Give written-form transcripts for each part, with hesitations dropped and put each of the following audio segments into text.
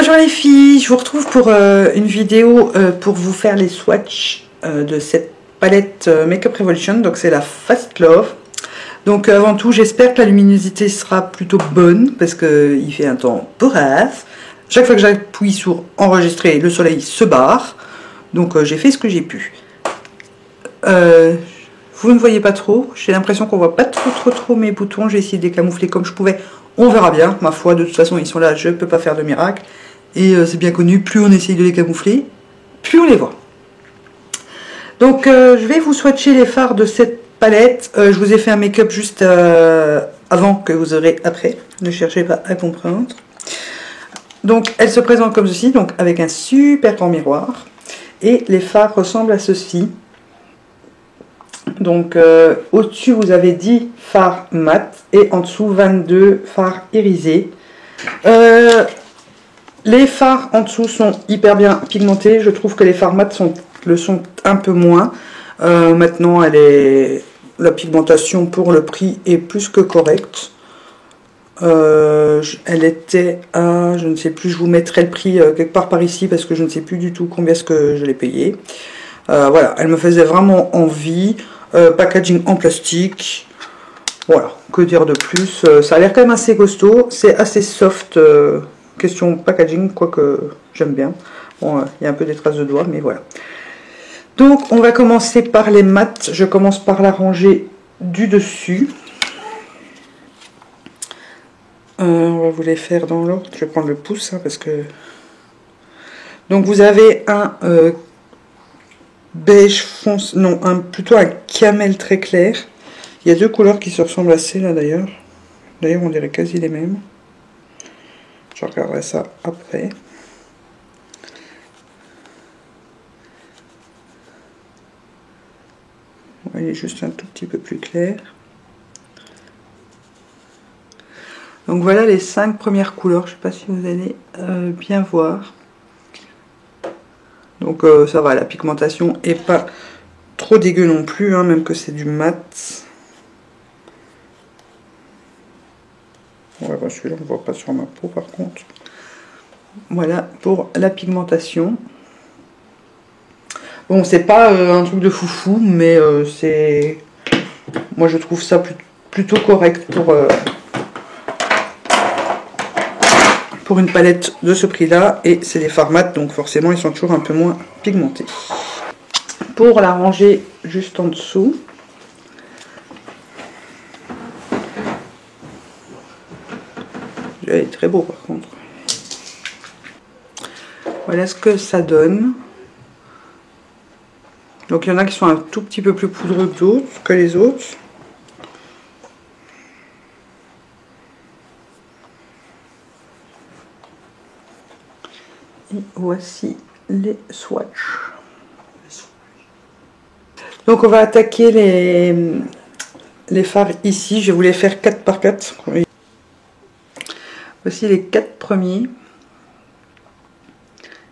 Bonjour les filles, je vous retrouve pour une vidéo pour vous faire les swatchs de cette palette Makeup Revolution. Donc c'est la Fast Love. Donc avant tout, j'espère que la luminosité sera plutôt bonne parce qu'il fait un temps bourrasse. Chaque fois que j'appuie sur enregistrer, le soleil se barre. Donc j'ai fait ce que j'ai pu. Vous ne voyez pas trop, j'ai l'impression qu'on voit pas trop mes boutons. J'ai essayé de les camoufler comme je pouvais. On verra bien, ma foi, de toute façon ils sont là, je ne peux pas faire de miracle. Et c'est bien connu, plus on essaye de les camoufler, plus on les voit. Donc je vais vous swatcher les fards de cette palette. Je vous ai fait un make-up juste avant que vous aurez après. Ne cherchez pas à comprendre. Donc elle se présente comme ceci, donc avec un super grand miroir. Et les fards ressemblent à ceci. Donc au-dessus vous avez 10 fards mat et en dessous 22 fards irisés. Les fards en dessous sont hyper bien pigmentés. Je trouve que les fards mat le sont un peu moins. Maintenant la pigmentation pour le prix est plus que correcte. Elle était à, je ne sais plus, je vous mettrai le prix quelque part par ici parce que je ne sais plus du tout combien est-ce que je l'ai payé. Voilà, elle me faisait vraiment envie. Packaging en plastique. Voilà, que dire de plus. Ça a l'air quand même assez costaud. C'est assez soft. Question packaging, quoique j'aime bien. Bon, il y a un peu des traces de doigts, mais voilà. Donc, on va commencer par les mats. Je commence par la rangée du dessus. On va vous les faire dans l'ordre. Je vais prendre le pouce, hein, parce que... Donc, vous avez un beige foncé, non, plutôt un camel très clair. Il y a deux couleurs qui se ressemblent assez, là, d'ailleurs. D'ailleurs, on dirait quasi les mêmes. Je regarderai ça après. Il est juste un tout petit peu plus clair. Donc voilà les 5 premières couleurs. Je ne sais pas si vous allez bien voir. Donc ça va, la pigmentation est pas trop dégueu non plus, hein, même que c'est du mat. Ouais, bah celui-là on ne voit pas sur ma peau par contre. Voilà pour la pigmentation. Bon, c'est pas un truc de foufou, mais c'est... Moi je trouve ça plutôt correct pour une palette de ce prix-là. Et c'est des fards mat, donc forcément ils sont toujours un peu moins pigmentés. Pour la rangée juste en dessous, il est très beau par contre. Voilà ce que ça donne. Donc il y en a qui sont un tout petit peu plus poudreux que les autres. Et voici les swatchs. Donc on va attaquer les fards ici. Je vais vous les faire 4 par 4. Voici les 4 premiers.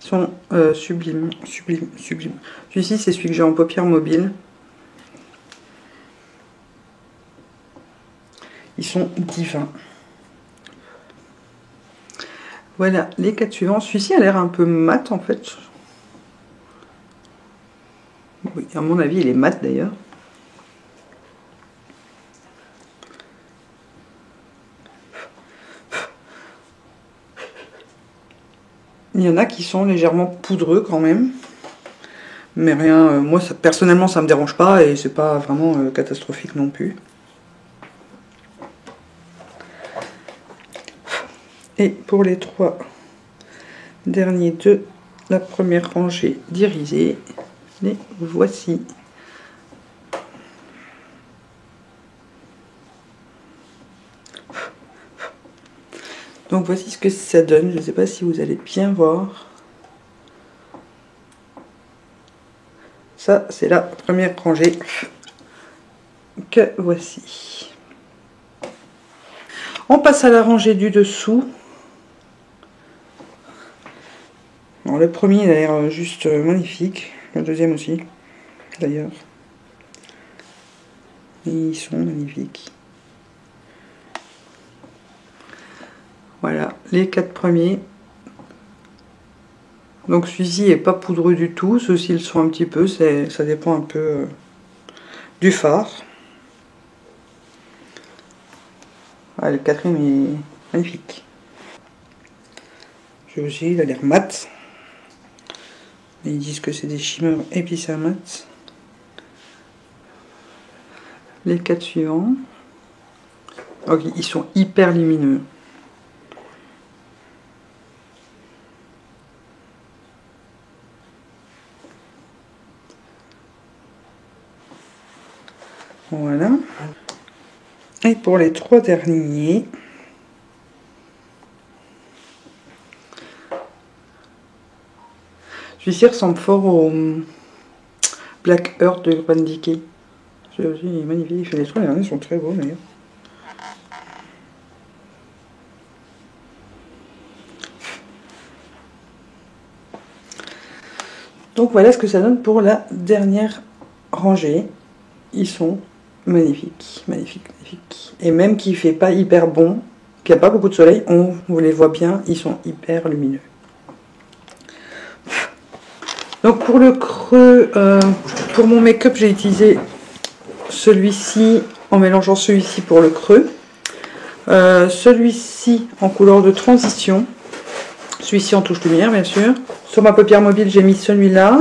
Ils sont sublimes. Celui-ci, c'est celui que j'ai en paupières mobiles. Ils sont divins. Voilà les 4 suivants. Celui-ci a l'air un peu mat en fait. Oui, à mon avis, il est mat d'ailleurs. Il y en a qui sont légèrement poudreux quand même. Mais rien, moi personnellement ça me dérange pas et c'est pas vraiment catastrophique non plus. Et pour les 3 derniers de la première rangée d'irisés, les voici. Donc voici ce que ça donne. Je ne sais pas si vous allez bien voir. Ça, c'est la première rangée que voici. On passe à la rangée du dessous. Alors, le premier, il a l'air juste magnifique. Le deuxième aussi, d'ailleurs. Ils sont magnifiques. Voilà, les 4 premiers. Donc celui-ci est pas poudreux du tout, ceux-ci le sont un petit peu, ça dépend un peu du fard. Ah, le quatrième est magnifique. Celui aussi, il a l'air mat. Ils disent que c'est des shimmer et puis c'est un mat. Les 4 suivants. Ok, ils sont hyper lumineux. Voilà. Et pour les 3 derniers, celui-ci ressemble fort au Black Earth de Urban Decay. Celui-ci il est magnifique. Les 3 derniers sont très beaux d'ailleurs. Donc voilà ce que ça donne pour la dernière rangée. Ils sont magnifiques, magnifiques, magnifiques. Et même qu'il ne fait pas hyper bon, qu'il n'y a pas beaucoup de soleil, on vous les voit bien, ils sont hyper lumineux. Donc pour le creux, pour mon make-up, j'ai utilisé celui-ci en mélangeant celui-ci pour le creux. Celui-ci en couleur de transition. Celui-ci en touche lumière, bien sûr. Sur ma paupière mobile, j'ai mis celui-là.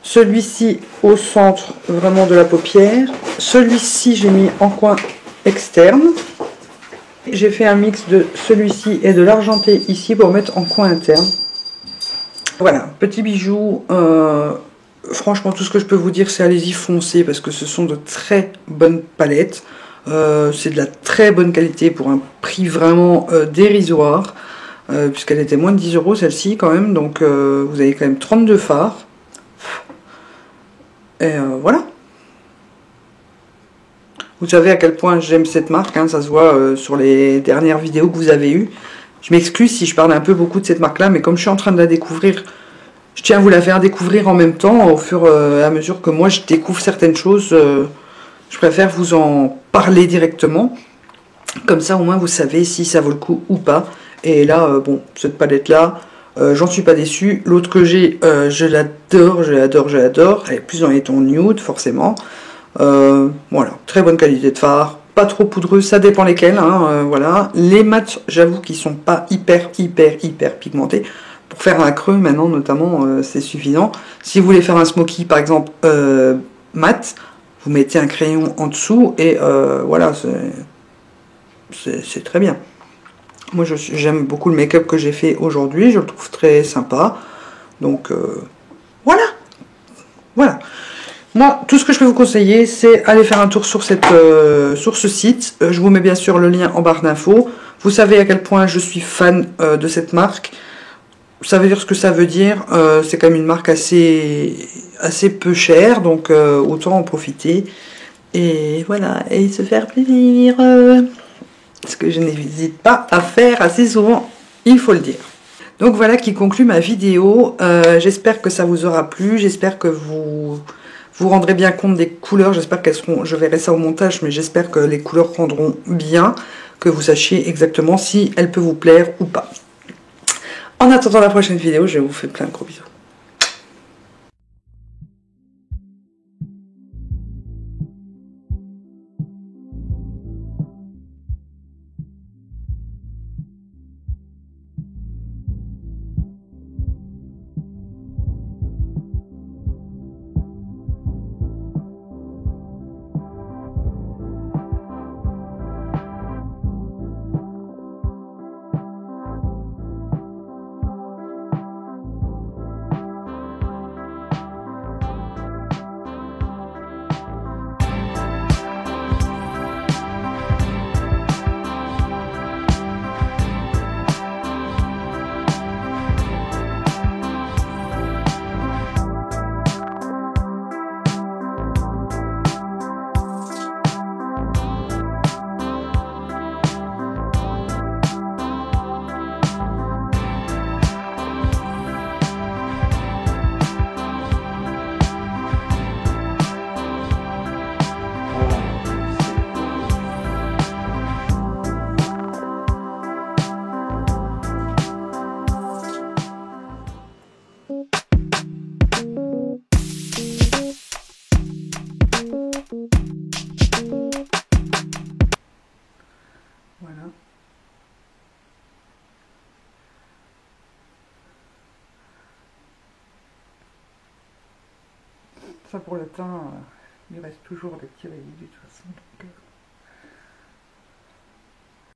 Celui-ci au centre vraiment de la paupière. Celui-ci, j'ai mis en coin externe. J'ai fait un mix de celui-ci et de l'argenté ici pour mettre en coin interne. Voilà, petit bijou. Franchement, tout ce que je peux vous dire, c'est allez-y foncez parce que ce sont de très bonnes palettes. C'est de la très bonne qualité pour un prix vraiment dérisoire. Puisqu'elle était moins de 10 € celle-ci quand même. Donc vous avez quand même 32 fards. Et voilà. Vous savez à quel point j'aime cette marque, hein, ça se voit sur les dernières vidéos que vous avez eues. Je m'excuse si je parle un peu beaucoup de cette marque-là, mais comme je suis en train de la découvrir, je tiens à vous la faire découvrir en même temps, au fur et à mesure que moi je découvre certaines choses. Je préfère vous en parler directement. Comme ça, au moins, vous savez si ça vaut le coup ou pas. Et là, bon, cette palette-là, j'en suis pas déçue. L'autre que j'ai, je l'adore, je l'adore, je l'adore. Elle est plus dans les tons nude, forcément. Voilà, très bonne qualité de fard. Pas trop poudreux, ça dépend lesquels. Hein, voilà. Les mats, j'avoue qu'ils sont pas hyper pigmentés. Pour faire un creux, maintenant, notamment, c'est suffisant. Si vous voulez faire un smoky, par exemple, mat, vous mettez un crayon en dessous et voilà, c'est très bien. Moi, j'aime beaucoup le make-up que j'ai fait aujourd'hui, je le trouve très sympa. Donc, voilà. Voilà. Moi, tout ce que je peux vous conseiller, c'est aller faire un tour sur, sur ce site. Je vous mets bien sûr le lien en barre d'infos. Vous savez à quel point je suis fan de cette marque. Ça veut dire ce que ça veut dire. C'est quand même une marque assez peu chère, donc autant en profiter. Et voilà, et se faire plaisir. Ce que je n'hésite pas à faire assez souvent, il faut le dire. Donc voilà qui conclut ma vidéo. J'espère que ça vous aura plu. J'espère que vous vous rendrez bien compte des couleurs. J'espère qu'elles seront... Je verrai ça au montage, mais j'espère que les couleurs rendront bien. Que vous sachiez exactement si elles peuvent vous plaire ou pas. En attendant la prochaine vidéo, je vous fais plein de gros bisous. ça pour le teint, il reste toujours des petits résidus de toute façon. Donc,